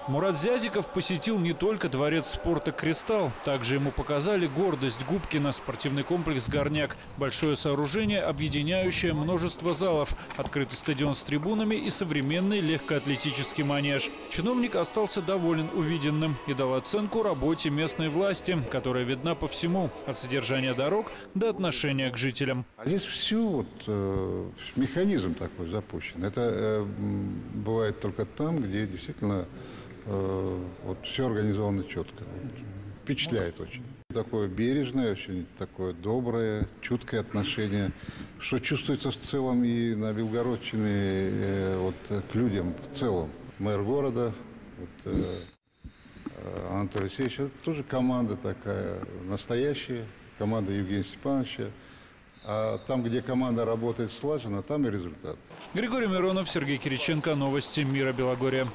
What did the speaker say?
Мурат Зязиков посетил не только дворец спорта «Кристалл». Также ему показали гордость Губкина – спортивный комплекс «Горняк». Большое сооружение, объединяющее множество залов. Открытый стадион с трибунами и современный легкоатлетический манеж. Чиновник остался доволен увиденным и дал оценку работе местной власти, которая видна по всему – от содержания дорог до отношения к жителям. А здесь все механизм такой запущен. Это бывает только там, где действительно все организовано четко. Впечатляет очень. Такое бережное, очень такое доброе, чуткое отношение, что чувствуется в целом и на Белгородчине к людям в целом. Мэр города, Анатолий Алексеевич, это тоже команда такая, настоящая, команда Евгения Степановича. А там, где команда работает слаженно, там и результат. Григорий Миронов, Сергей Кириченко. Новости Мира Белогорья.